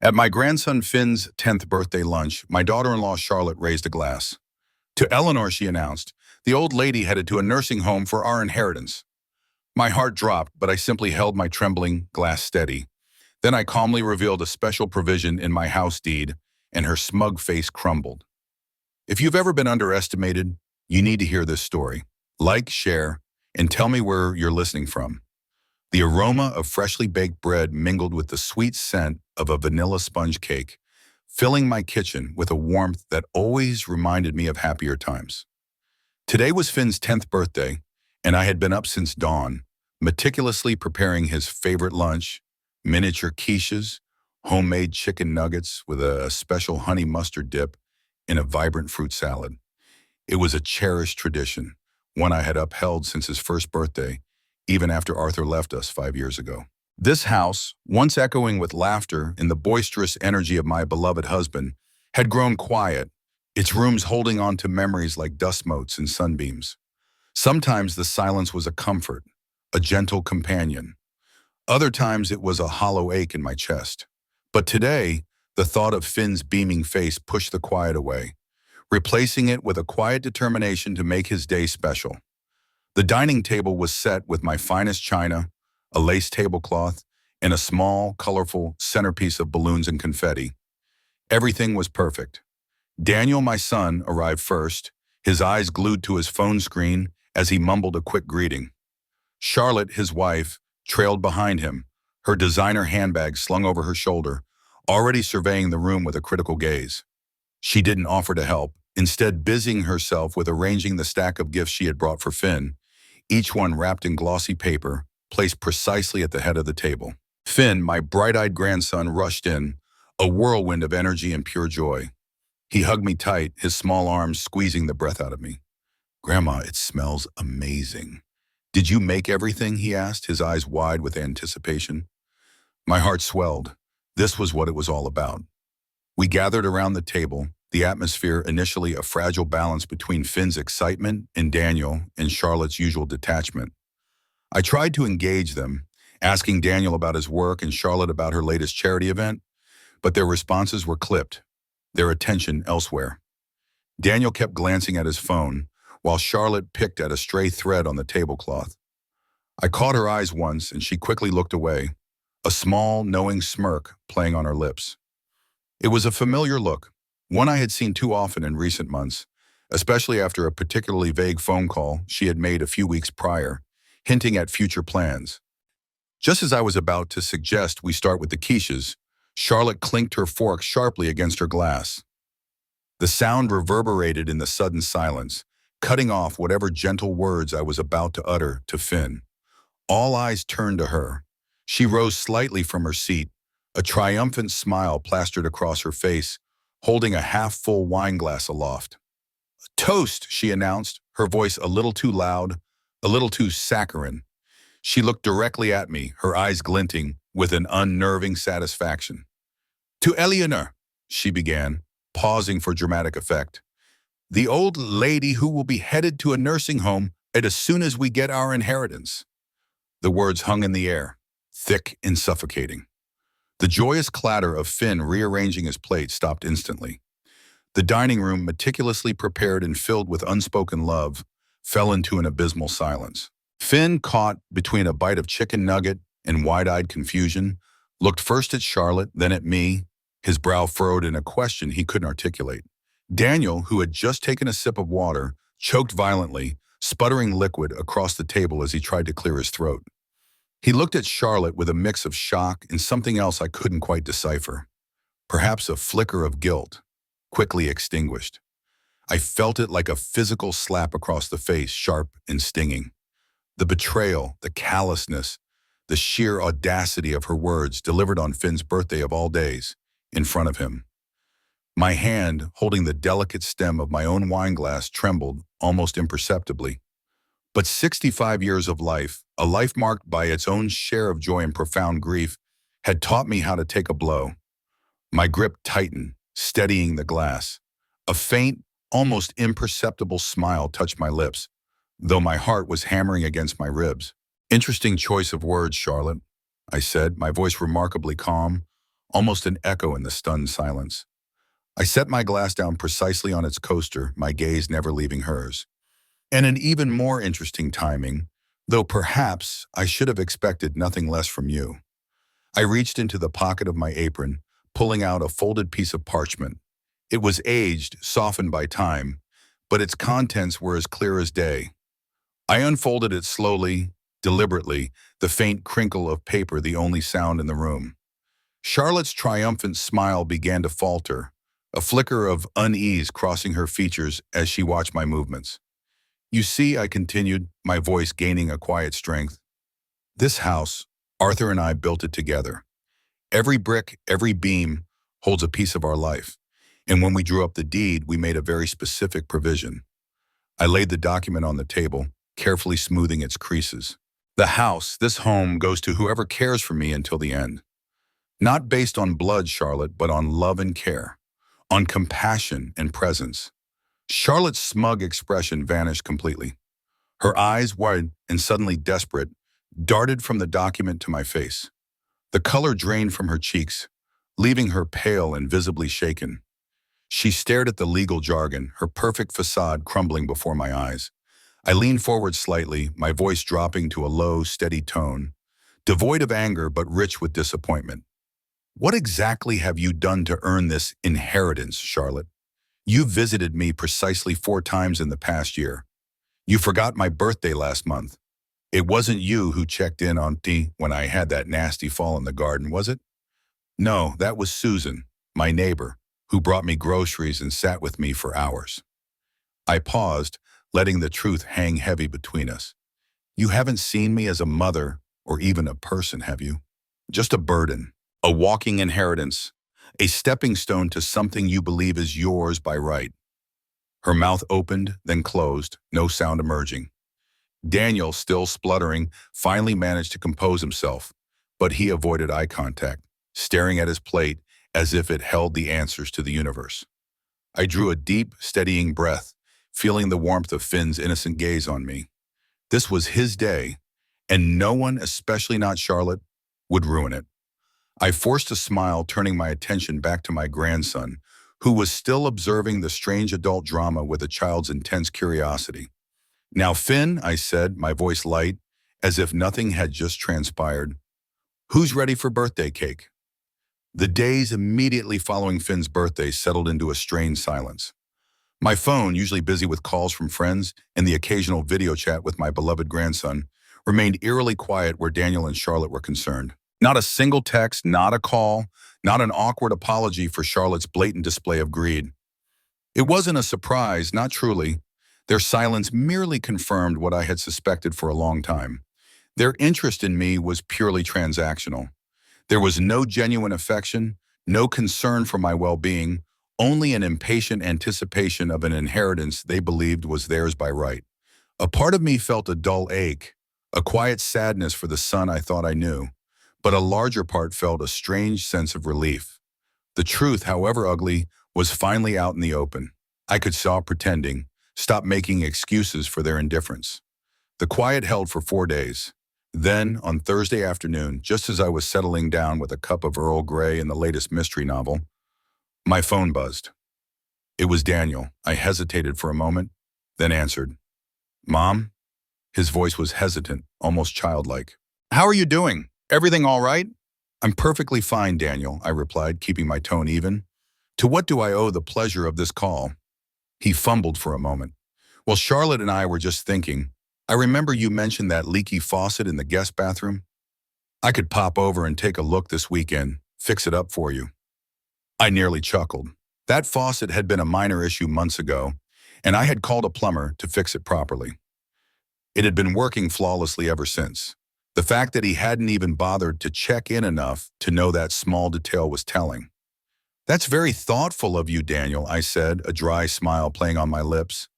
At my grandson Finn's 10th birthday lunch, my daughter-in-law Charlotte raised a glass. To Eleanor, she announced, the old lady headed to a nursing home for our inheritance. My heart dropped, but I simply held my trembling glass steady. Then I calmly revealed a special provision in my house deed, and her smug face crumbled. If you've ever been underestimated, you need to hear this story. Like, share, and tell me where you're listening from. The aroma of freshly baked bread mingled with the sweet scent of a vanilla sponge cake, filling my kitchen with a warmth that always reminded me of happier times. Today was Finn's 10th birthday, and I had been up since dawn, meticulously preparing his favorite lunch, miniature quiches, homemade chicken nuggets with a special honey mustard dip, and a vibrant fruit salad. It was a cherished tradition, one I had upheld since his first birthday, even after Arthur left us 5 years ago. This house, once echoing with laughter and the boisterous energy of my beloved husband, had grown quiet, its rooms holding on to memories like dust motes and sunbeams. Sometimes the silence was a comfort, a gentle companion. Other times it was a hollow ache in my chest. But today, the thought of Finn's beaming face pushed the quiet away, replacing it with a quiet determination to make his day special. The dining table was set with my finest china, a lace tablecloth, and a small, colorful centerpiece of balloons and confetti. Everything was perfect. Daniel, my son, arrived first, his eyes glued to his phone screen as he mumbled a quick greeting. Charlotte, his wife, trailed behind him, her designer handbag slung over her shoulder, already surveying the room with a critical gaze. She didn't offer to help, instead busying herself with arranging the stack of gifts she had brought for Finn, each one wrapped in glossy paper, placed precisely at the head of the table. Finn, my bright-eyed grandson, rushed in, a whirlwind of energy and pure joy. He hugged me tight, his small arms squeezing the breath out of me. "Grandma, it smells amazing." "Did you make everything?" he asked, his eyes wide with anticipation. My heart swelled. This was what it was all about. We gathered around the table, the atmosphere initially a fragile balance between Finn's excitement and Daniel and Charlotte's usual detachment. I tried to engage them, asking Daniel about his work and Charlotte about her latest charity event, but their responses were clipped, their attention elsewhere. Daniel kept glancing at his phone, while Charlotte picked at a stray thread on the tablecloth. I caught her eyes once, and she quickly looked away, a small, knowing smirk playing on her lips. It was a familiar look, one I had seen too often in recent months, especially after a particularly vague phone call she had made a few weeks prior, hinting at future plans. Just as I was about to suggest we start with the quiches, Charlotte clinked her fork sharply against her glass. The sound reverberated in the sudden silence, cutting off whatever gentle words I was about to utter to Finn. All eyes turned to her. She rose slightly from her seat, a triumphant smile plastered across her face, holding a half-full wine glass aloft. "Toast," she announced, her voice a little too loud, a little too saccharine. She looked directly at me, her eyes glinting with an unnerving satisfaction. "To Eleanor," she began, pausing for dramatic effect. "The old lady who will be headed to a nursing home as soon as we get our inheritance." The words hung in the air, thick and suffocating. The joyous clatter of Finn rearranging his plate stopped instantly. The dining room, meticulously prepared and filled with unspoken love, fell into an abysmal silence. Finn, caught between a bite of chicken nugget and wide-eyed confusion, looked first at Charlotte, then at me, his brow furrowed in a question he couldn't articulate. Daniel, who had just taken a sip of water, choked violently, sputtering liquid across the table as he tried to clear his throat. He looked at Charlotte with a mix of shock and something else I couldn't quite decipher. Perhaps a flicker of guilt, quickly extinguished. I felt it like a physical slap across the face, sharp and stinging. The betrayal, the callousness, the sheer audacity of her words delivered on Finn's birthday of all days, in front of him. My hand, holding the delicate stem of my own wine glass, trembled almost imperceptibly. But 65 years of life, a life marked by its own share of joy and profound grief, had taught me how to take a blow. My grip tightened, steadying the glass. A faint, almost imperceptible smile touched my lips, though my heart was hammering against my ribs. "Interesting choice of words, Charlotte," I said, my voice remarkably calm, almost an echo in the stunned silence. I set my glass down precisely on its coaster, my gaze never leaving hers. And an even more interesting timing, though perhaps I should have expected nothing less from you. I reached into the pocket of my apron, pulling out a folded piece of parchment. It was aged, softened by time, but its contents were as clear as day. I unfolded it slowly, deliberately, the faint crinkle of paper the only sound in the room. Charlotte's triumphant smile began to falter, a flicker of unease crossing her features as she watched my movements. You see, I continued, my voice gaining a quiet strength. This house, Arthur and I built it together. Every brick, every beam holds a piece of our life. And when we drew up the deed, we made a very specific provision. I laid the document on the table, carefully smoothing its creases. The house, this home, goes to whoever cares for me until the end. Not based on blood, Charlotte, but on love and care, on compassion and presence. Charlotte's smug expression vanished completely. Her eyes, wide and suddenly desperate, darted from the document to my face. The color drained from her cheeks, leaving her pale and visibly shaken. She stared at the legal jargon, her perfect facade crumbling before my eyes. I leaned forward slightly, my voice dropping to a low, steady tone, devoid of anger but rich with disappointment. What exactly have you done to earn this inheritance, Charlotte? You visited me precisely 4 times in the past year. You forgot my birthday last month. It wasn't you who checked in on me when I had that nasty fall in the garden, was it? No, that was Susan, my neighbor, who brought me groceries and sat with me for hours. I paused, letting the truth hang heavy between us. You haven't seen me as a mother or even a person, have you? Just a burden, a walking inheritance, a stepping stone to something you believe is yours by right. Her mouth opened, then closed, no sound emerging. Daniel, still spluttering, finally managed to compose himself, but he avoided eye contact, staring at his plate as if it held the answers to the universe. I drew a deep, steadying breath, feeling the warmth of Finn's innocent gaze on me. This was his day, and no one, especially not Charlotte, would ruin it. I forced a smile, turning my attention back to my grandson, who was still observing the strange adult drama with a child's intense curiosity. Now, Finn, I said, my voice light, as if nothing had just transpired. Who's ready for birthday cake? The days immediately following Finn's birthday settled into a strained silence. My phone, usually busy with calls from friends and the occasional video chat with my beloved grandson, remained eerily quiet where Daniel and Charlotte were concerned. Not a single text, not a call, not an awkward apology for Charlotte's blatant display of greed. It wasn't a surprise, not truly. Their silence merely confirmed what I had suspected for a long time. Their interest in me was purely transactional. There was no genuine affection, no concern for my well-being, only an impatient anticipation of an inheritance they believed was theirs by right. A part of me felt a dull ache, a quiet sadness for the son I thought I knew, but a larger part felt a strange sense of relief. The truth, however ugly, was finally out in the open. I could stop pretending, stop making excuses for their indifference. The quiet held for 4 days. Then, on Thursday afternoon, just as I was settling down with a cup of Earl Grey and the latest mystery novel, my phone buzzed. It was Daniel. I hesitated for a moment, then answered. Mom? His voice was hesitant, almost childlike. How are you doing? Everything all right? I'm perfectly fine, Daniel, I replied, keeping my tone even. To what do I owe the pleasure of this call? He fumbled for a moment. Well, Charlotte and I were just thinking. I remember you mentioned that leaky faucet in the guest bathroom. I could pop over and take a look this weekend, fix it up for you. I nearly chuckled. That faucet had been a minor issue months ago, and I had called a plumber to fix it properly. It had been working flawlessly ever since. The fact that he hadn't even bothered to check in enough to know that small detail was telling. That's very thoughtful of you, Daniel, I said, a dry smile playing on my lips.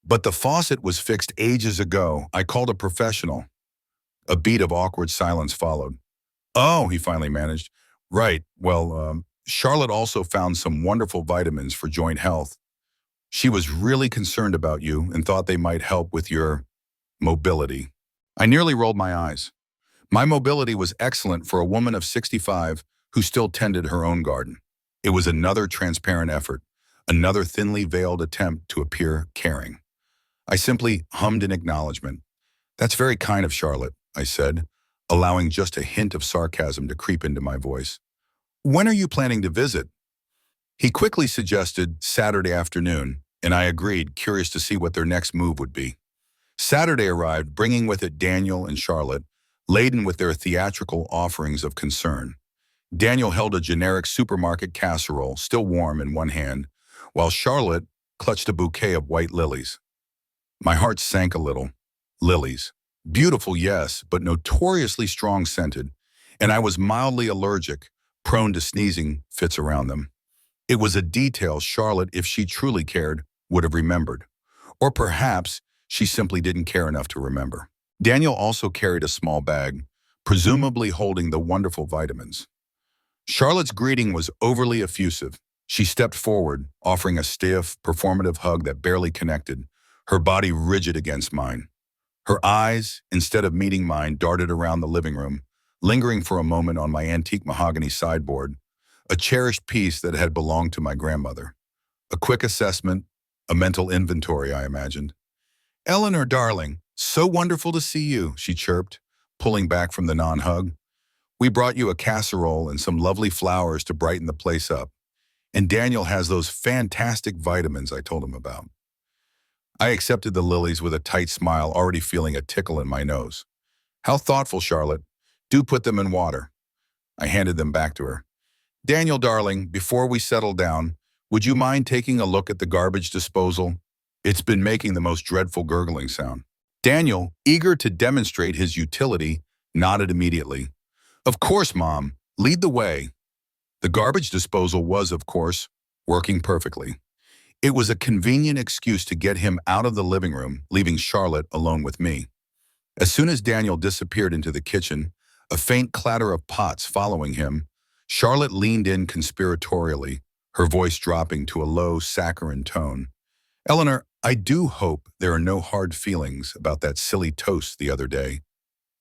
But the faucet was fixed ages ago. I called a professional. A beat of awkward silence followed. Oh, he finally managed. Right, well, Charlotte also found some wonderful vitamins for joint health. She was really concerned about you and thought they might help with your mobility. I nearly rolled my eyes. My mobility was excellent for a woman of 65 who still tended her own garden. It was another transparent effort, another thinly veiled attempt to appear caring. I simply hummed in acknowledgement. "That's very kind of Charlotte," I said, allowing just a hint of sarcasm to creep into my voice. "When are you planning to visit?" He quickly suggested Saturday afternoon, and I agreed, curious to see what their next move would be. Saturday arrived, bringing with it Daniel and Charlotte, laden with their theatrical offerings of concern. Daniel held a generic supermarket casserole, still warm, in one hand, while Charlotte clutched a bouquet of white lilies. My heart sank a little. Lilies. Beautiful, yes, but notoriously strong-scented, and I was mildly allergic, prone to sneezing fits around them. It was a detail Charlotte, if she truly cared, would have remembered. Or perhaps she simply didn't care enough to remember. Daniel also carried a small bag, presumably holding the wonderful vitamins. Charlotte's greeting was overly effusive. She stepped forward, offering a stiff, performative hug that barely connected, her body rigid against mine. Her eyes, instead of meeting mine, darted around the living room, lingering for a moment on my antique mahogany sideboard, a cherished piece that had belonged to my grandmother. A quick assessment, a mental inventory, I imagined. "Eleanor, darling, so wonderful to see you," she chirped, pulling back from the non-hug. "We brought you a casserole and some lovely flowers to brighten the place up. And Daniel has those fantastic vitamins I told him about." I accepted the lilies with a tight smile, already feeling a tickle in my nose. "How thoughtful, Charlotte. Do put them in water." I handed them back to her. "Daniel, darling, before we settle down, would you mind taking a look at the garbage disposal? It's been making the most dreadful gurgling sound." Daniel, eager to demonstrate his utility, nodded immediately. "Of course, Mom. Lead the way." The garbage disposal was, of course, working perfectly. It was a convenient excuse to get him out of the living room, leaving Charlotte alone with me. As soon as Daniel disappeared into the kitchen, a faint clatter of pots following him, Charlotte leaned in conspiratorially, her voice dropping to a low, saccharine tone. "Eleanor, I do hope there are no hard feelings about that silly toast the other day.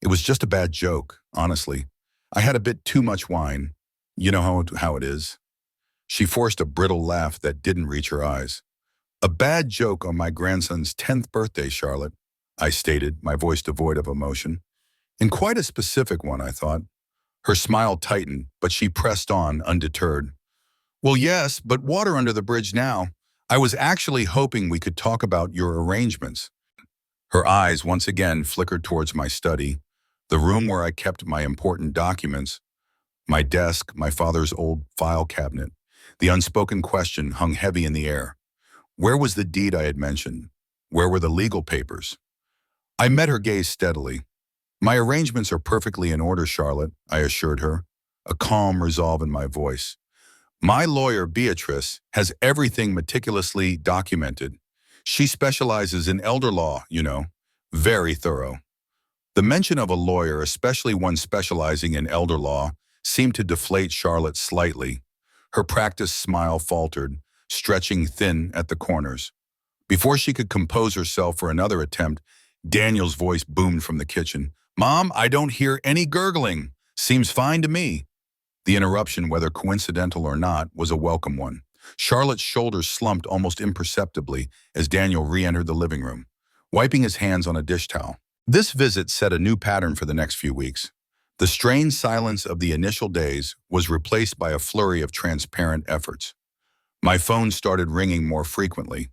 It was just a bad joke, honestly. I had a bit too much wine. You know how it is." She forced a brittle laugh that didn't reach her eyes. "A bad joke on my grandson's 10th birthday, Charlotte," I stated, my voice devoid of emotion. "And quite a specific one, I thought." Her smile tightened, but she pressed on, undeterred. "Well, yes, but water under the bridge now. I was actually hoping we could talk about your arrangements." Her eyes once again flickered towards my study, the room where I kept my important documents, my desk, my father's old file cabinet. The unspoken question hung heavy in the air. Where was the deed I had mentioned? Where were the legal papers? I met her gaze steadily. "My arrangements are perfectly in order, Charlotte," I assured her, a calm resolve in my voice. "My lawyer, Beatrice, has everything meticulously documented. She specializes in elder law, you know. Very thorough." The mention of a lawyer, especially one specializing in elder law, seemed to deflate Charlotte slightly. Her practiced smile faltered, stretching thin at the corners. Before she could compose herself for another attempt, Daniel's voice boomed from the kitchen. "Mom, I don't hear any gurgling. Seems fine to me." The interruption, whether coincidental or not, was a welcome one. Charlotte's shoulders slumped almost imperceptibly as Daniel re-entered the living room, wiping his hands on a dish towel. This visit set a new pattern for the next few weeks. The strained silence of the initial days was replaced by a flurry of transparent efforts. My phone started ringing more frequently,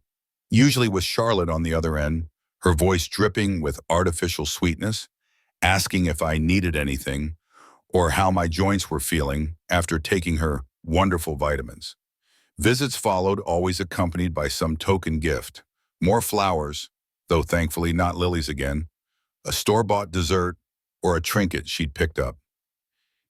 usually with Charlotte on the other end, her voice dripping with artificial sweetness, asking if I needed anything or how my joints were feeling after taking her wonderful vitamins. Visits followed, always accompanied by some token gift, more flowers, though thankfully not lilies again, a store-bought dessert, or a trinket she'd picked up.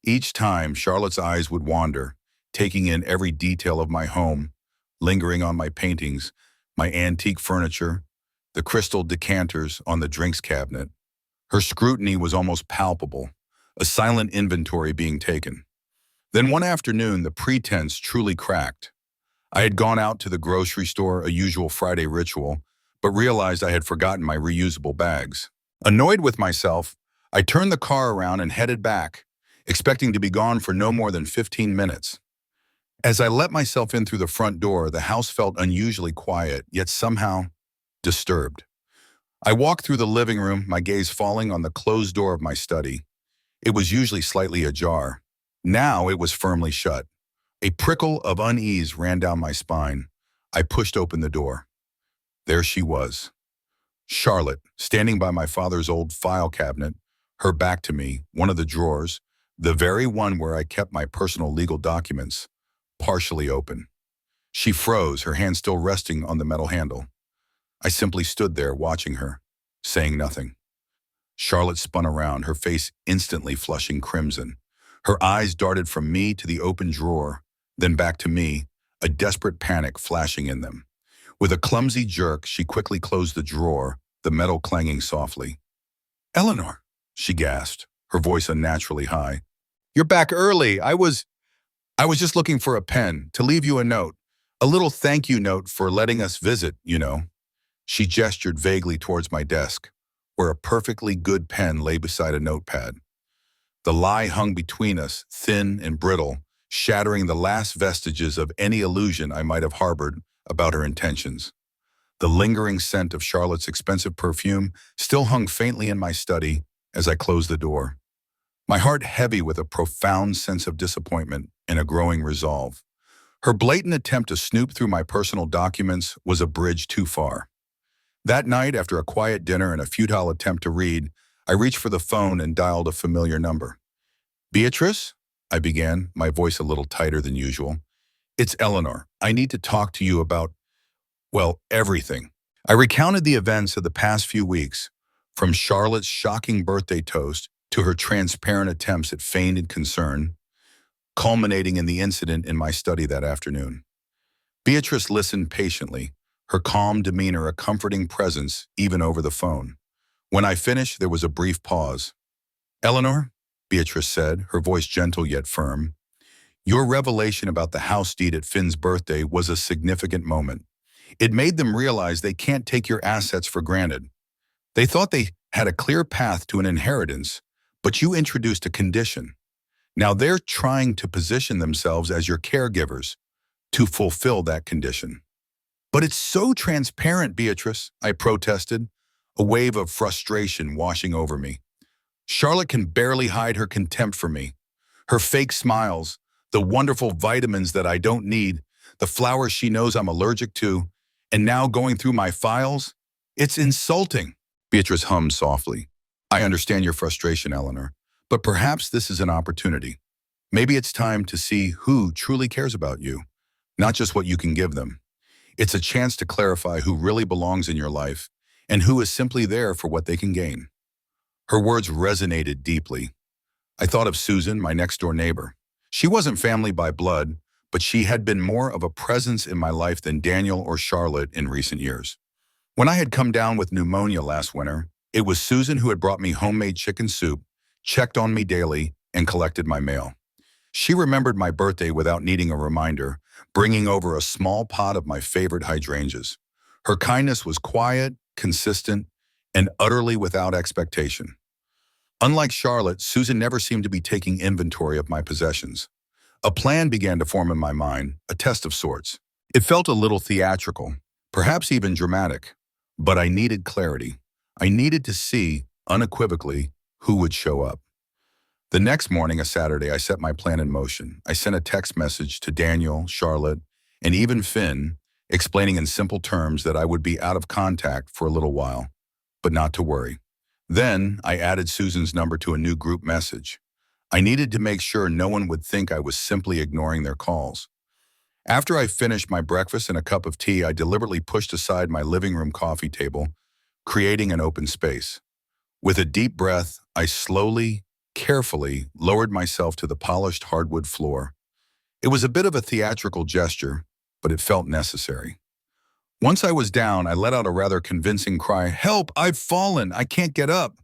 Each time, Charlotte's eyes would wander, taking in every detail of my home, lingering on my paintings, my antique furniture, the crystal decanters on the drinks cabinet. Her scrutiny was almost palpable, a silent inventory being taken. Then one afternoon, the pretense truly cracked. I had gone out to the grocery store, a usual Friday ritual, but realized I had forgotten my reusable bags. Annoyed with myself, I turned the car around and headed back, expecting to be gone for no more than 15 minutes. As I let myself in through the front door, the house felt unusually quiet, yet somehow disturbed. I walked through the living room, my gaze falling on the closed door of my study. It was usually slightly ajar. Now it was firmly shut. A prickle of unease ran down my spine. I pushed open the door. There she was. Charlotte, standing by my father's old file cabinet, her back to me, one of the drawers, the very one where I kept my personal legal documents, partially open. She froze, her hand still resting on the metal handle. I simply stood there watching her, saying nothing. Charlotte spun around, her face instantly flushing crimson. Her eyes darted from me to the open drawer, then back to me, a desperate panic flashing in them. With a clumsy jerk, she quickly closed the drawer, the metal clanging softly. "Eleanor," she gasped, her voice unnaturally high. "You're back early. I was just looking for a pen, to leave you a note. A little thank you note for letting us visit, you know." She gestured vaguely towards my desk, where a perfectly good pen lay beside a notepad. The lie hung between us, thin and brittle, shattering the last vestiges of any illusion I might have harbored about her intentions. The lingering scent of Charlotte's expensive perfume still hung faintly in my study as I closed the door. My heart heavy with a profound sense of disappointment and a growing resolve. Her blatant attempt to snoop through my personal documents was a bridge too far. That night, after a quiet dinner and a futile attempt to read, I reached for the phone and dialed a familiar number. "Beatrice?" I began, my voice a little tighter than usual. "It's Eleanor. I need to talk to you about, well, everything." I recounted the events of the past few weeks, from Charlotte's shocking birthday toast to her transparent attempts at feigned concern, culminating in the incident in my study that afternoon. Beatrice listened patiently, her calm demeanor a comforting presence even over the phone. When I finished, there was a brief pause. "Eleanor," Beatrice said, her voice gentle yet firm, "your revelation about the house deed at Finn's birthday was a significant moment. It made them realize they can't take your assets for granted. They thought they had a clear path to an inheritance, but you introduced a condition. Now they're trying to position themselves as your caregivers to fulfill that condition." "But it's so transparent, Beatrice," I protested, a wave of frustration washing over me. "Charlotte can barely hide her contempt for me. Her fake smiles, the wonderful vitamins that I don't need, the flowers she knows I'm allergic to, and now going through my files? It's insulting." Beatrice hummed softly. "I understand your frustration, Eleanor, but perhaps this is an opportunity. Maybe it's time to see who truly cares about you, not just what you can give them. It's a chance to clarify who really belongs in your life and who is simply there for what they can gain." Her words resonated deeply. I thought of Susan, my next-door neighbor. She wasn't family by blood, but she had been more of a presence in my life than Daniel or Charlotte in recent years. When I had come down with pneumonia last winter, it was Susan who had brought me homemade chicken soup, checked on me daily, and collected my mail. She remembered my birthday without needing a reminder, bringing over a small pot of my favorite hydrangeas. Her kindness was quiet, consistent, and utterly without expectation. Unlike Charlotte, Susan never seemed to be taking inventory of my possessions. A plan began to form in my mind, a test of sorts. It felt a little theatrical, perhaps even dramatic, but I needed clarity. I needed to see, unequivocally, who would show up. The next morning, a Saturday, I set my plan in motion. I sent a text message to Daniel, Charlotte, and even Finn, explaining in simple terms that I would be out of contact for a little while, but not to worry. Then, I added Susan's number to a new group message. I needed to make sure no one would think I was simply ignoring their calls. After I finished my breakfast and a cup of tea, I deliberately pushed aside my living room coffee table, creating an open space. With a deep breath, I slowly, carefully lowered myself to the polished hardwood floor. It was a bit of a theatrical gesture, but it felt necessary. Once I was down, I let out a rather convincing cry, "Help! I've fallen! I can't get up!"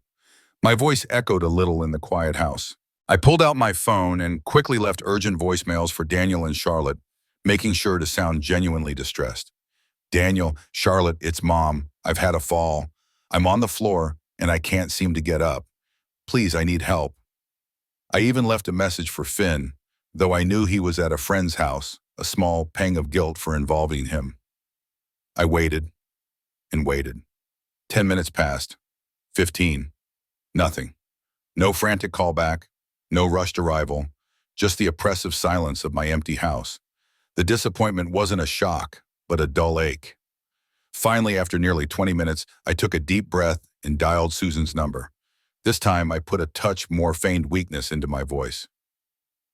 My voice echoed a little in the quiet house. I pulled out my phone and quickly left urgent voicemails for Daniel and Charlotte, making sure to sound genuinely distressed. "Daniel, Charlotte, it's Mom. I've had a fall. I'm on the floor, and I can't seem to get up. Please, I need help." I even left a message for Finn, though I knew he was at a friend's house, a small pang of guilt for involving him. I waited and waited. 10 minutes passed. 15. Nothing. No frantic callback, no rushed arrival, just the oppressive silence of my empty house. The disappointment wasn't a shock, but a dull ache. Finally, after nearly 20 minutes, I took a deep breath and dialed Susan's number. This time, I put a touch more feigned weakness into my voice.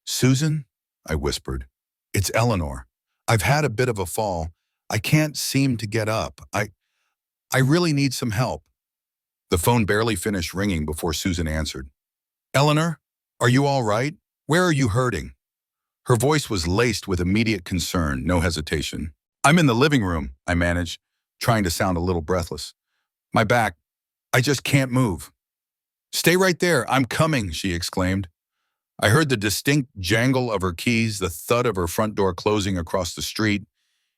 "Susan?" I whispered. "It's Eleanor. I've had a bit of a fall. I can't seem to get up. I really need some help." The phone barely finished ringing before Susan answered. "Eleanor, are you all right? Where are you hurting?" Her voice was laced with immediate concern, no hesitation. "I'm in the living room," I managed, trying to sound a little breathless. "My back, I just can't move." "Stay right there, I'm coming," she exclaimed. I heard the distinct jangle of her keys, the thud of her front door closing across the street,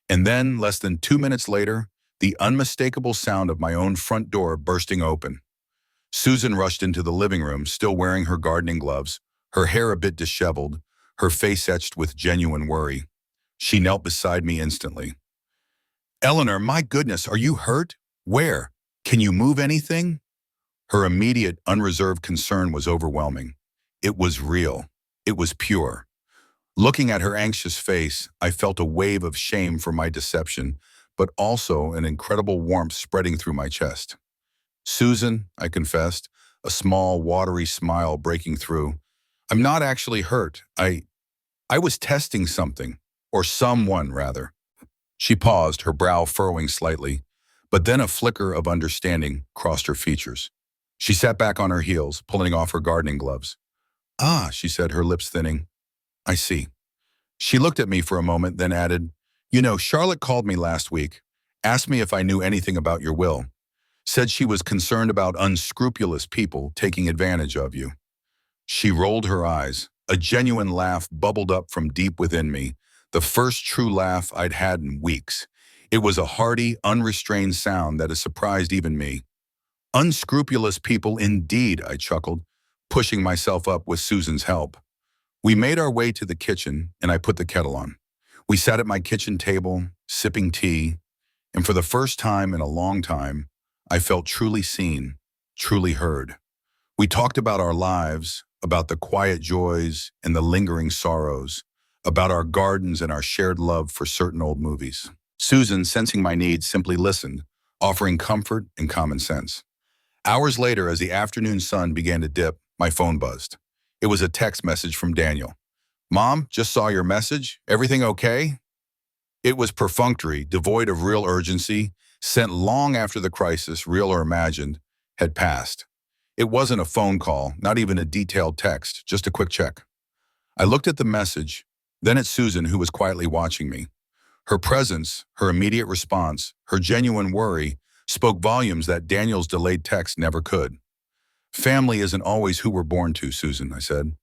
and then, less than 2 minutes later, the unmistakable sound of my own front door bursting open. Susan rushed into the living room, still wearing her gardening gloves, her hair a bit disheveled, her face etched with genuine worry. She knelt beside me instantly. "Eleanor, my goodness, are you hurt? Where? Can you move anything?" Her immediate, unreserved concern was overwhelming. It was real. It was pure. Looking at her anxious face, I felt a wave of shame for my deception, but also an incredible warmth spreading through my chest. "Susan," I confessed, a small, watery smile breaking through, "I'm not actually hurt. I was testing something, or someone, rather." She paused, her brow furrowing slightly, but then a flicker of understanding crossed her features. She sat back on her heels, pulling off her gardening gloves. "Ah," she said, her lips thinning. "I see." She looked at me for a moment, then added, "You know, Charlotte called me last week, asked me if I knew anything about your will. Said she was concerned about unscrupulous people taking advantage of you." She rolled her eyes. A genuine laugh bubbled up from deep within me, the first true laugh I'd had in weeks. It was a hearty, unrestrained sound that had surprised even me. "Unscrupulous people indeed," I chuckled, pushing myself up with Susan's help. We made our way to the kitchen, and I put the kettle on. We sat at my kitchen table, sipping tea, and for the first time in a long time, I felt truly seen, truly heard. We talked about our lives, about the quiet joys and the lingering sorrows, about our gardens and our shared love for certain old movies. Susan, sensing my needs, simply listened, offering comfort and common sense. Hours later, as the afternoon sun began to dip, my phone buzzed. It was a text message from Daniel. "Mom, just saw your message. Everything okay?" It was perfunctory, devoid of real urgency, sent long after the crisis, real or imagined, had passed. It wasn't a phone call, not even a detailed text, just a quick check. I looked at the message, then at Susan, who was quietly watching me. Her presence, her immediate response, her genuine worry spoke volumes that Daniel's delayed text never could. "Family isn't always who we're born to, Susan," I said,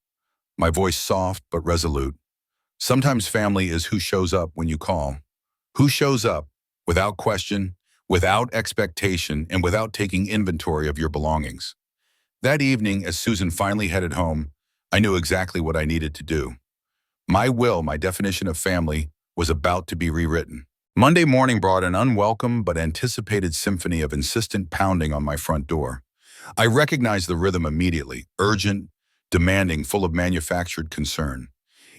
my voice soft but resolute. "Sometimes family is who shows up when you call. Who shows up, without question, without expectation, and without taking inventory of your belongings." That evening, as Susan finally headed home, I knew exactly what I needed to do. My will, my definition of family, was about to be rewritten. Monday morning brought an unwelcome but anticipated symphony of insistent pounding on my front door. I recognized the rhythm immediately, urgent, demanding, full of manufactured concern.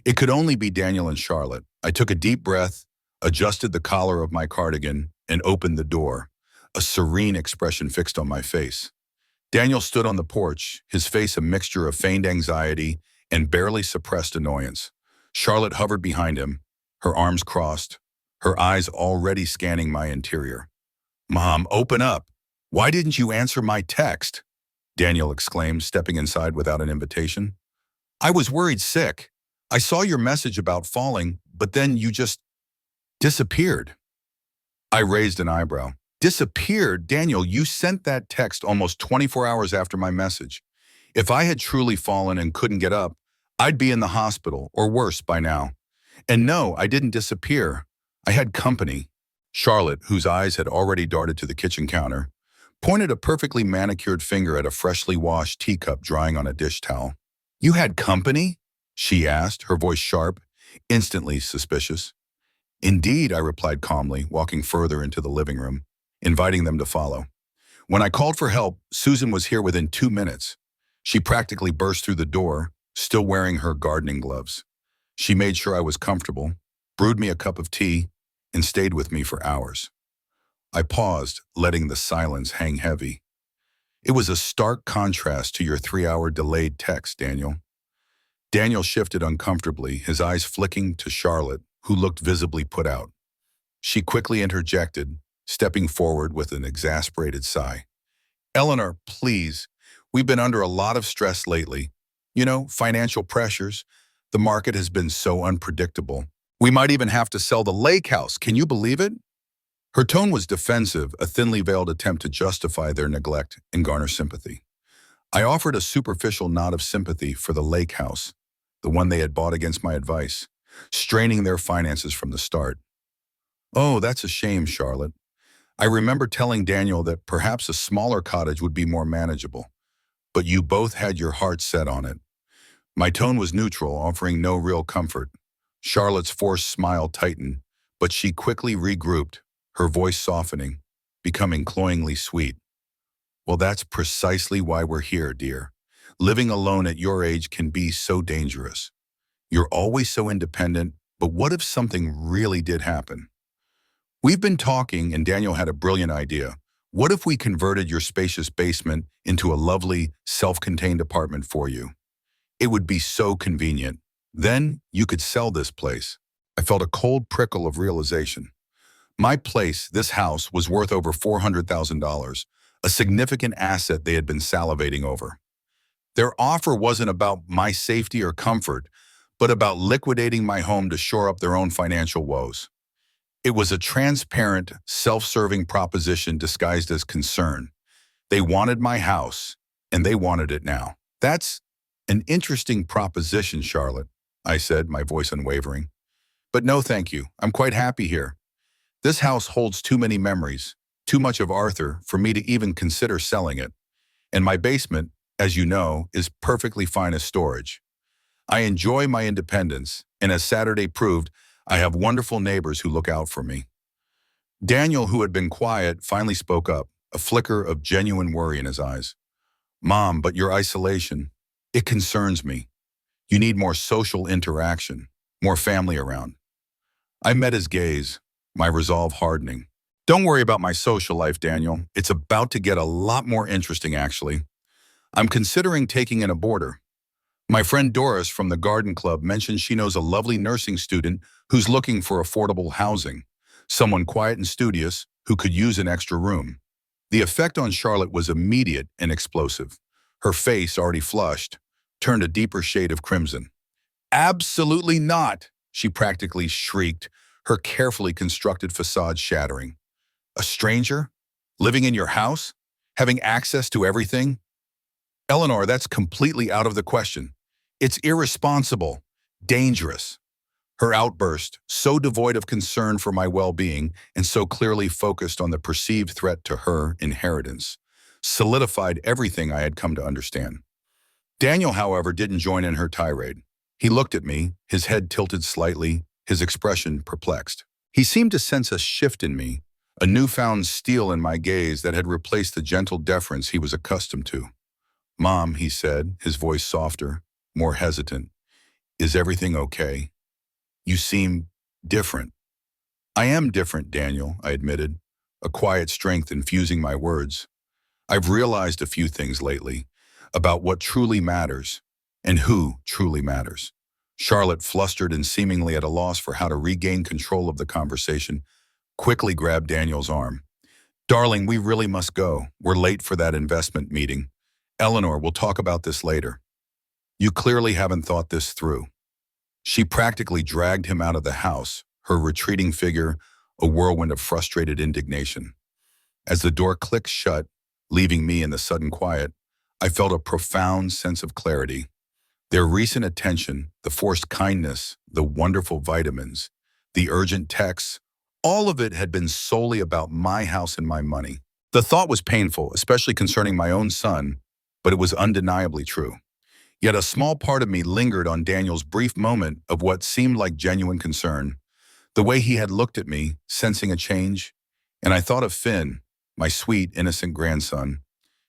It could only be Daniel and Charlotte. I took a deep breath, adjusted the collar of my cardigan, and opened the door, a serene expression fixed on my face. Daniel stood on the porch, his face a mixture of feigned anxiety and barely suppressed annoyance. Charlotte hovered behind him, her arms crossed, her eyes already scanning my interior. "Mom, open up. Why didn't you answer my text?" Daniel exclaimed, stepping inside without an invitation. "I was worried sick. I saw your message about falling, but then you just disappeared." I raised an eyebrow. "Disappeared? Daniel, you sent that text almost 24 hours after my message. If I had truly fallen and couldn't get up, I'd be in the hospital, or worse by now. And no, I didn't disappear. I had company." Charlotte, whose eyes had already darted to the kitchen counter, pointed a perfectly manicured finger at a freshly washed teacup drying on a dish towel. You had company? She asked, her voice sharp, instantly suspicious. Indeed, I replied calmly, walking further into the living room, inviting them to follow. When I called for help, Susan was here within 2 minutes. She practically burst through the door, still wearing her gardening gloves. She made sure I was comfortable, brewed me a cup of tea, and stayed with me for hours. I paused, letting the silence hang heavy. It was a stark contrast to your 3-hour delayed text, Daniel. Daniel shifted uncomfortably, his eyes flicking to Charlotte, who looked visibly put out. She quickly interjected, stepping forward with an exasperated sigh. Eleanor, please. We've been under a lot of stress lately. You know, financial pressures. The market has been so unpredictable. We might even have to sell the lake house. Can you believe it? Her tone was defensive, a thinly veiled attempt to justify their neglect and garner sympathy. I offered a superficial nod of sympathy for the lake house, the one they had bought against my advice, straining their finances from the start. Oh, that's a shame, Charlotte. I remember telling Daniel that perhaps a smaller cottage would be more manageable, but you both had your hearts set on it. My tone was neutral, offering no real comfort. Charlotte's forced smile tightened, but she quickly regrouped, her voice softening, becoming cloyingly sweet. Well, that's precisely why we're here, dear. Living alone at your age can be so dangerous. You're always so independent, but what if something really did happen? We've been talking, and Daniel had a brilliant idea. What if we converted your spacious basement into a lovely, self-contained apartment for you? It would be so convenient. Then you could sell this place. I felt a cold prickle of realization. My place, this house, was worth over $400,000, a significant asset they had been salivating over. Their offer wasn't about my safety or comfort, but about liquidating my home to shore up their own financial woes. It was a transparent, self-serving proposition disguised as concern. They wanted my house, and they wanted it now. That's an interesting proposition, Charlotte, I said, my voice unwavering. But no, thank you. I'm quite happy here. This house holds too many memories, too much of Arthur for me to even consider selling it. And my basement, as you know, is perfectly fine as storage. I enjoy my independence, and as Saturday proved, I have wonderful neighbors who look out for me. Daniel, who had been quiet, finally spoke up, a flicker of genuine worry in his eyes. Mom, but your isolation, it concerns me. You need more social interaction, more family around. I met his gaze, my resolve hardening. Don't worry about my social life, Daniel. It's about to get a lot more interesting, actually. I'm considering taking in a boarder. My friend Doris from the garden club mentioned she knows a lovely nursing student who's looking for affordable housing, someone quiet and studious who could use an extra room. The effect on Charlotte was immediate and explosive. Her face, already flushed, turned a deeper shade of crimson. Absolutely not, she practically shrieked, her carefully constructed facade shattering. A stranger? Living in your house? Having access to everything? Eleanor, that's completely out of the question. It's irresponsible, dangerous. Her outburst, so devoid of concern for my well-being and so clearly focused on the perceived threat to her inheritance, solidified everything I had come to understand. Daniel, however, didn't join in her tirade. He looked at me, his head tilted slightly, his expression perplexed. He seemed to sense a shift in me, a newfound steel in my gaze that had replaced the gentle deference he was accustomed to. Mom, he said, his voice softer, more hesitant. Is everything okay? You seem different. I am different, Daniel, I admitted, a quiet strength infusing my words. I've realized a few things lately about what truly matters and who truly matters. Charlotte, flustered and seemingly at a loss for how to regain control of the conversation, quickly grabbed Daniel's arm. Darling, we really must go. We're late for that investment meeting. Eleanor, we'll talk about this later. You clearly haven't thought this through. She practically dragged him out of the house, her retreating figure a whirlwind of frustrated indignation. As the door clicked shut, leaving me in the sudden quiet, I felt a profound sense of clarity. Their recent attention, the forced kindness, the wonderful vitamins, the urgent texts, all of it had been solely about my house and my money. The thought was painful, especially concerning my own son, but it was undeniably true. Yet a small part of me lingered on Daniel's brief moment of what seemed like genuine concern, the way he had looked at me, sensing a change. And I thought of Finn, my sweet, innocent grandson.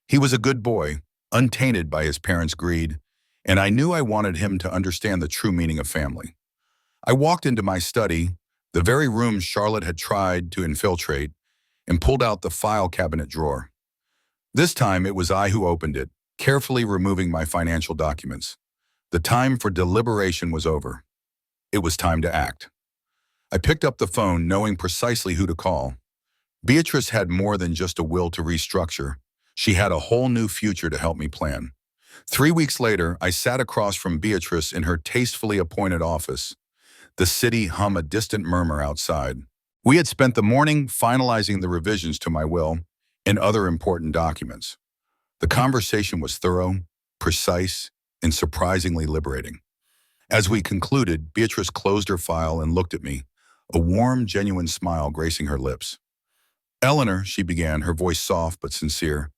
He was a good boy, untainted by his parents' greed, and I knew I wanted him to understand the true meaning of family. I walked into my study, the very room Charlotte had tried to infiltrate, and pulled out the file cabinet drawer. This time it was I who opened it, carefully removing my financial documents. The time for deliberation was over. It was time to act. I picked up the phone knowing precisely who to call. Beatrice had more than just a will to restructure. She had a whole new future to help me plan. 3 weeks later, I sat across from Beatrice in her tastefully appointed office. The city hummed a distant murmur outside. We had spent the morning finalizing the revisions to my will and other important documents. The conversation was thorough, precise, and surprisingly liberating. As we concluded, Beatrice closed her file and looked at me, a warm, genuine smile gracing her lips. "Eleanor," she began, her voice soft but sincere,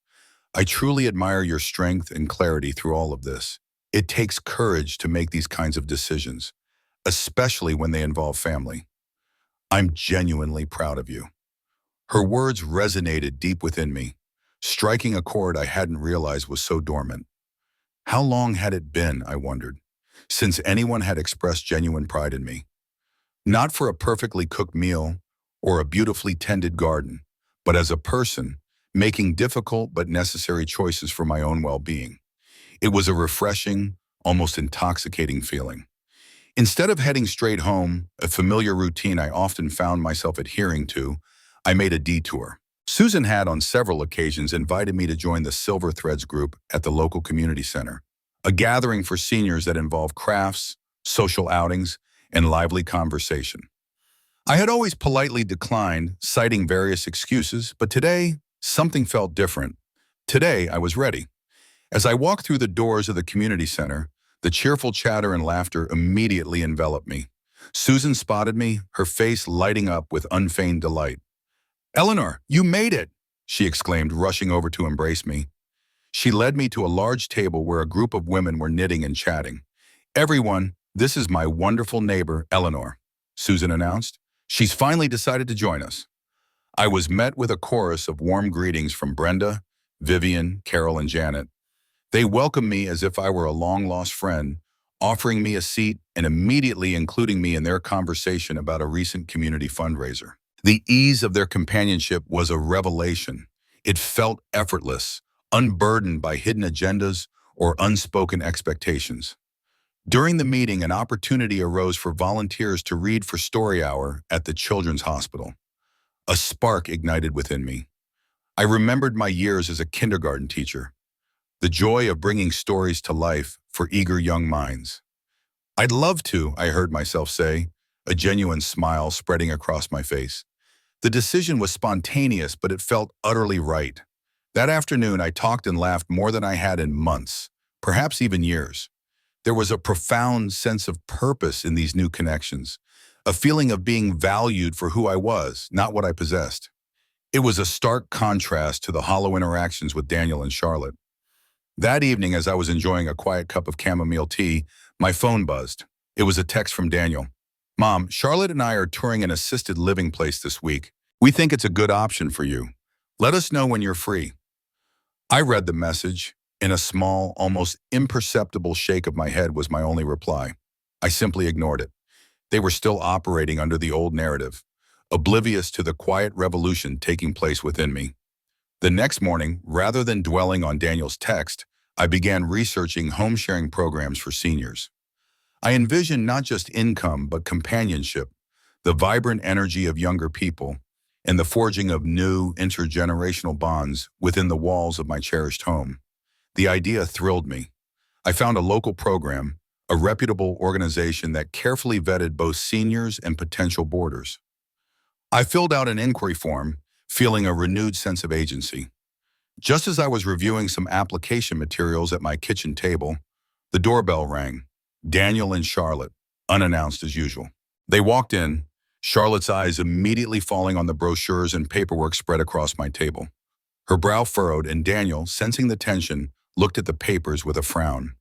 "I truly admire your strength and clarity through all of this. It takes courage to make these kinds of decisions, especially when they involve family. I'm genuinely proud of you." Her words resonated deep within me, striking a chord I hadn't realized was so dormant. How long had it been, I wondered, since anyone had expressed genuine pride in me? Not for a perfectly cooked meal or a beautifully tended garden, but as a person, making difficult but necessary choices for my own well-being. It was a refreshing, almost intoxicating feeling. Instead of heading straight home, a familiar routine I often found myself adhering to, I made a detour. Susan had on several occasions invited me to join the Silver Threads group at the local community center, a gathering for seniors that involved crafts, social outings, and lively conversation. I had always politely declined, citing various excuses, but today, something felt different. Today, I was ready. As I walked through the doors of the community center, the cheerful chatter and laughter immediately enveloped me. Susan spotted me, her face lighting up with unfeigned delight. "Eleanor, you made it!" she exclaimed, rushing over to embrace me. She led me to a large table where a group of women were knitting and chatting. "Everyone, this is my wonderful neighbor, Eleanor," Susan announced. "She's finally decided to join us." I was met with a chorus of warm greetings from Brenda, Vivian, Carol, and Janet. They welcomed me as if I were a long-lost friend, offering me a seat and immediately including me in their conversation about a recent community fundraiser. The ease of their companionship was a revelation. It felt effortless, unburdened by hidden agendas or unspoken expectations. During the meeting, an opportunity arose for volunteers to read for Story Hour at the Children's Hospital. A spark ignited within me. I remembered my years as a kindergarten teacher, the joy of bringing stories to life for eager young minds. "I'd love to," I heard myself say, a genuine smile spreading across my face. The decision was spontaneous, but it felt utterly right. That afternoon, I talked and laughed more than I had in months, perhaps even years. There was a profound sense of purpose in these new connections, a feeling of being valued for who I was, not what I possessed. It was a stark contrast to the hollow interactions with Daniel and Charlotte. That evening, as I was enjoying a quiet cup of chamomile tea, my phone buzzed. It was a text from Daniel. "Mom, Charlotte and I are touring an assisted living place this week. We think it's a good option for you. Let us know when you're free." I read the message. In a small, almost imperceptible shake of my head was my only reply. I simply ignored it. They were still operating under the old narrative, oblivious to the quiet revolution taking place within me. The next morning, rather than dwelling on Daniel's text, I began researching home-sharing programs for seniors. I envisioned not just income, but companionship, the vibrant energy of younger people, and the forging of new intergenerational bonds within the walls of my cherished home. The idea thrilled me. I found a local program, a reputable organization that carefully vetted both seniors and potential boarders. I filled out an inquiry form, feeling a renewed sense of agency. Just as I was reviewing some application materials at my kitchen table, the doorbell rang. Daniel and Charlotte, unannounced as usual. They walked in, Charlotte's eyes immediately falling on the brochures and paperwork spread across my table. Her brow furrowed, and Daniel, sensing the tension, looked at the papers with a frown.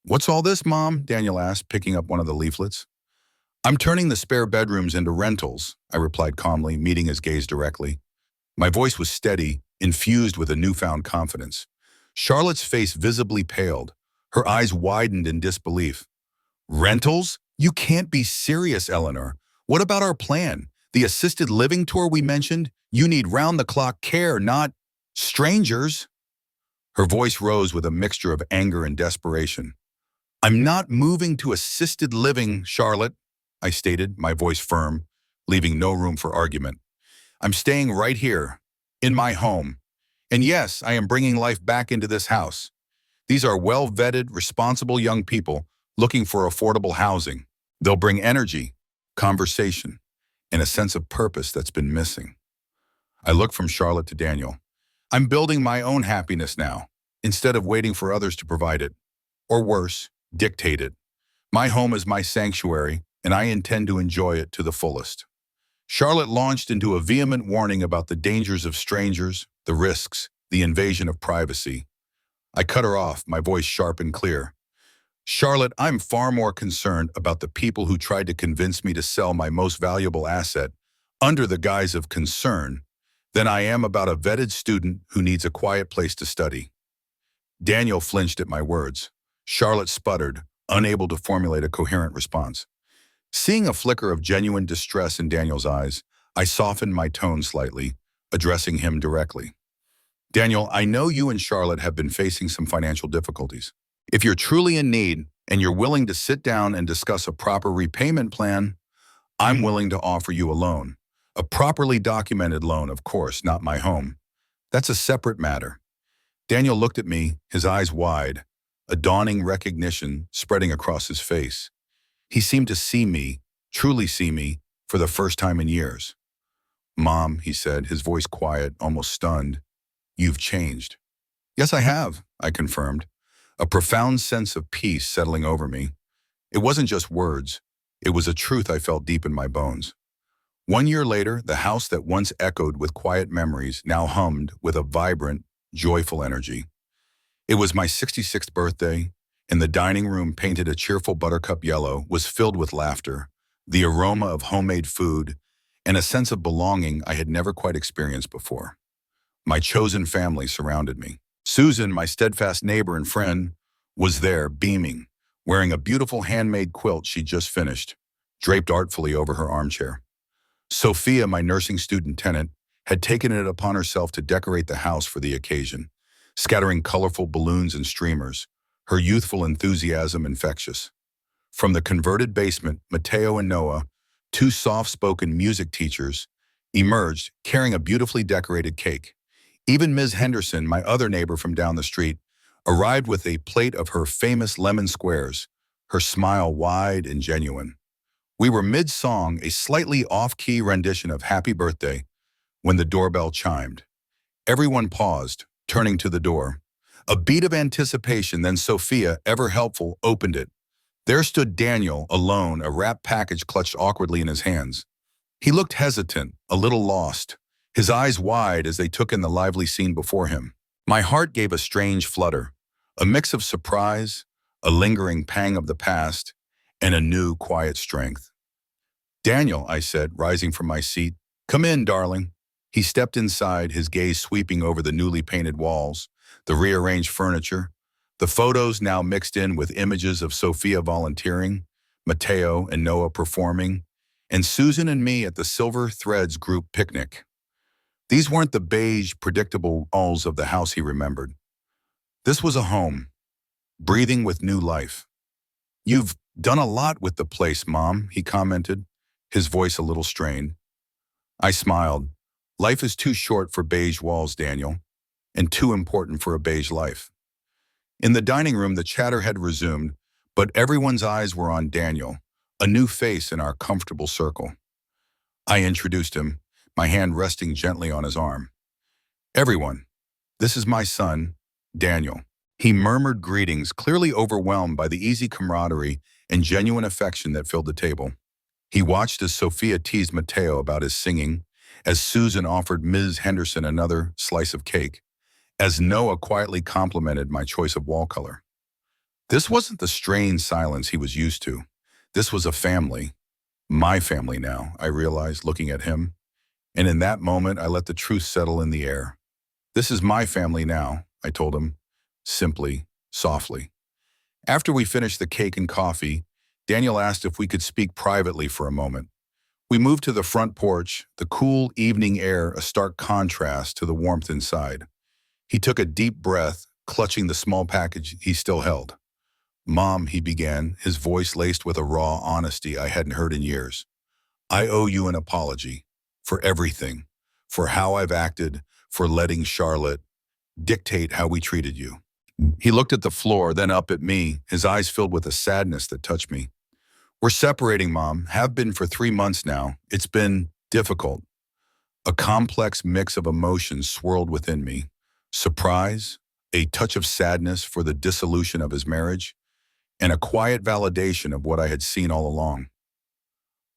"What's all this, Mom?" Daniel asked, picking up one of the leaflets. "I'm turning the spare bedrooms into rentals," I replied calmly, meeting his gaze directly. My voice was steady, infused with a newfound confidence. Charlotte's face visibly paled. Her eyes widened in disbelief. "Rentals? You can't be serious, Eleanor. What about our plan? The assisted living tour we mentioned? You need round-the-clock care, not strangers." Her voice rose with a mixture of anger and desperation. "I'm not moving to assisted living, Charlotte," I stated, my voice firm, leaving no room for argument. "I'm staying right here, in my home. And yes, I am bringing life back into this house. These are well-vetted, responsible young people looking for affordable housing. They'll bring energy, conversation, and a sense of purpose that's been missing." I looked from Charlotte to Daniel. "I'm building my own happiness now, instead of waiting for others to provide it. Or worse, dictate it. My home is my sanctuary, and I intend to enjoy it to the fullest." Charlotte launched into a vehement warning about the dangers of strangers, the risks, the invasion of privacy. I cut her off, my voice sharp and clear. "Charlotte, I'm far more concerned about the people who tried to convince me to sell my most valuable asset under the guise of concern than I am about a vetted student who needs a quiet place to study." Daniel flinched at my words. Charlotte sputtered, unable to formulate a coherent response. Seeing a flicker of genuine distress in Daniel's eyes, I softened my tone slightly, addressing him directly. "Daniel, I know you and Charlotte have been facing some financial difficulties. If you're truly in need and you're willing to sit down and discuss a proper repayment plan, I'm willing to offer you a loan. A properly documented loan, of course, not my home. That's a separate matter." Daniel looked at me, his eyes wide, a dawning recognition spreading across his face. He seemed to see me, truly see me, for the first time in years. "Mom," he said, his voice quiet, almost stunned, "you've changed." "Yes, I have," I confirmed, a profound sense of peace settling over me. It wasn't just words. It was a truth I felt deep in my bones. 1 year later, the house that once echoed with quiet memories now hummed with a vibrant, joyful energy. It was my 66th birthday, and the dining room, painted a cheerful buttercup yellow, was filled with laughter, the aroma of homemade food, and a sense of belonging I had never quite experienced before. My chosen family surrounded me. Susan, my steadfast neighbor and friend, was there, beaming, wearing a beautiful handmade quilt she'd just finished, draped artfully over her armchair. Sophia, my nursing student tenant, had taken it upon herself to decorate the house for the occasion, scattering colorful balloons and streamers, her youthful enthusiasm infectious. From the converted basement, Mateo and Noah, two soft-spoken music teachers, emerged carrying a beautifully decorated cake. Even Ms. Henderson, my other neighbor from down the street, arrived with a plate of her famous lemon squares, her smile wide and genuine. We were mid-song, a slightly off-key rendition of Happy Birthday, when the doorbell chimed. Everyone paused, turning to the door. A beat of anticipation, then Sophia, ever helpful, opened it. There stood Daniel, alone, a wrapped package clutched awkwardly in his hands. He looked hesitant, a little lost, his eyes wide as they took in the lively scene before him. My heart gave a strange flutter, a mix of surprise, a lingering pang of the past, and a new, quiet strength. "Daniel," I said, rising from my seat. "Come in, darling." He stepped inside, his gaze sweeping over the newly painted walls, the rearranged furniture, the photos now mixed in with images of Sophia volunteering, Mateo and Noah performing, and Susan and me at the Silver Threads group picnic. These weren't the beige, predictable walls of the house he remembered. This was a home, breathing with new life. "You've done a lot with the place, Mom," he commented, his voice a little strained. I smiled. Life is too short for beige walls, Daniel, and too important for a beige life. In the dining room, the chatter had resumed, but everyone's eyes were on Daniel, a new face in our comfortable circle. I introduced him, my hand resting gently on his arm. "Everyone, this is my son, Daniel." He murmured greetings, clearly overwhelmed by the easy camaraderie and genuine affection that filled the table. He watched as Sophia teased Mateo about his singing, as Susan offered Ms. Henderson another slice of cake, as Noah quietly complimented my choice of wall color. This wasn't the strained silence he was used to. This was a family. My family now, I realized, looking at him. And in that moment, I let the truth settle in the air. This is my family now, I told him, simply, softly. After we finished the cake and coffee, Daniel asked if we could speak privately for a moment. We moved to the front porch, the cool evening air a stark contrast to the warmth inside. He took a deep breath, clutching the small package he still held. "Mom," he began, his voice laced with a raw honesty I hadn't heard in years. "I owe you an apology for everything, for how I've acted, for letting Charlotte dictate how we treated you." He looked at the floor, then up at me, his eyes filled with a sadness that touched me. "We're separating, Mom. Have been for 3 months now. It's been difficult." A complex mix of emotions swirled within me. Surprise, a touch of sadness for the dissolution of his marriage, and a quiet validation of what I had seen all along.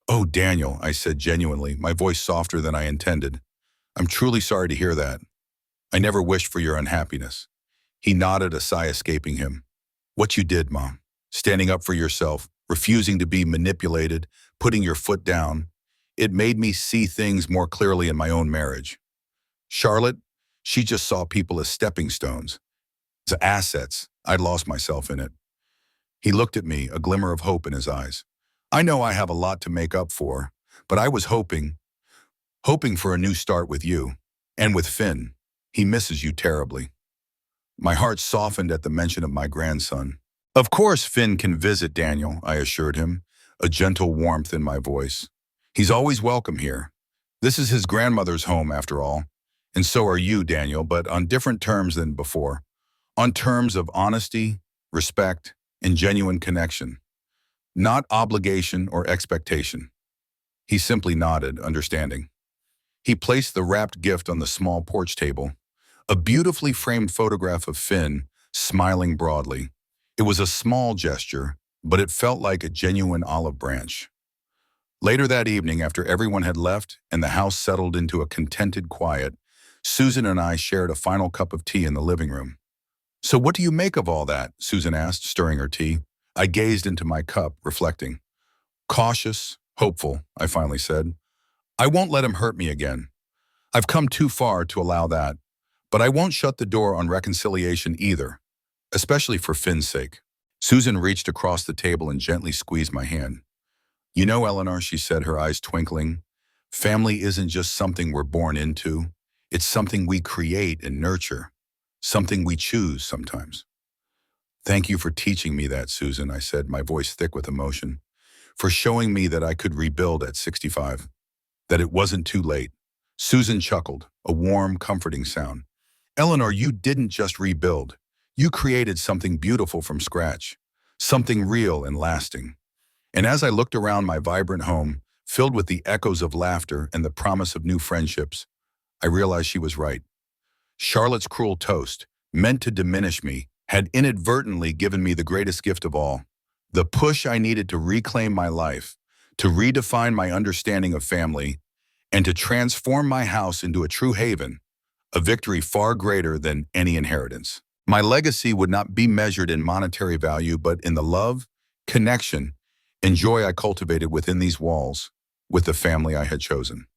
"Oh, Daniel," I said genuinely, my voice softer than I intended. "I'm truly sorry to hear that. I never wished for your unhappiness." He nodded, a sigh escaping him. "What you did, Mom, standing up for yourself, refusing to be manipulated, putting your foot down, it made me see things more clearly in my own marriage. Charlotte, she just saw people as stepping stones, as assets. I'd lost myself in it." He looked at me, a glimmer of hope in his eyes. "I know I have a lot to make up for, but I was hoping for a new start with you, and with Finn. He misses you terribly." My heart softened at the mention of my grandson. "Of course Finn can visit, Daniel," I assured him, a gentle warmth in my voice. "He's always welcome here. This is his grandmother's home, after all. And so are you, Daniel, but on different terms than before. On terms of honesty, respect, and genuine connection. Not obligation or expectation." He simply nodded, understanding. He placed the wrapped gift on the small porch table, a beautifully framed photograph of Finn, smiling broadly. It was a small gesture, but it felt like a genuine olive branch. Later that evening, after everyone had left and the house settled into a contented quiet, Susan and I shared a final cup of tea in the living room. "So what do you make of all that?" Susan asked, stirring her tea. I gazed into my cup, reflecting. "Cautious, hopeful," I finally said. "I won't let him hurt me again. I've come too far to allow that. But I won't shut the door on reconciliation either, especially for Finn's sake." Susan reached across the table and gently squeezed my hand. "You know, Eleanor," she said, her eyes twinkling, "family isn't just something we're born into. It's something we create and nurture, something we choose sometimes." "Thank you for teaching me that, Susan," I said, my voice thick with emotion, "for showing me that I could rebuild at 65, that it wasn't too late." Susan chuckled, a warm, comforting sound. "Eleanor, you didn't just rebuild. You created something beautiful from scratch, something real and lasting." And as I looked around my vibrant home, filled with the echoes of laughter and the promise of new friendships, I realized she was right. Charlotte's cruel toast, meant to diminish me, had inadvertently given me the greatest gift of all, the push I needed to reclaim my life, to redefine my understanding of family, and to transform my house into a true haven, a victory far greater than any inheritance. My legacy would not be measured in monetary value, but in the love, connection, and joy I cultivated within these walls with the family I had chosen.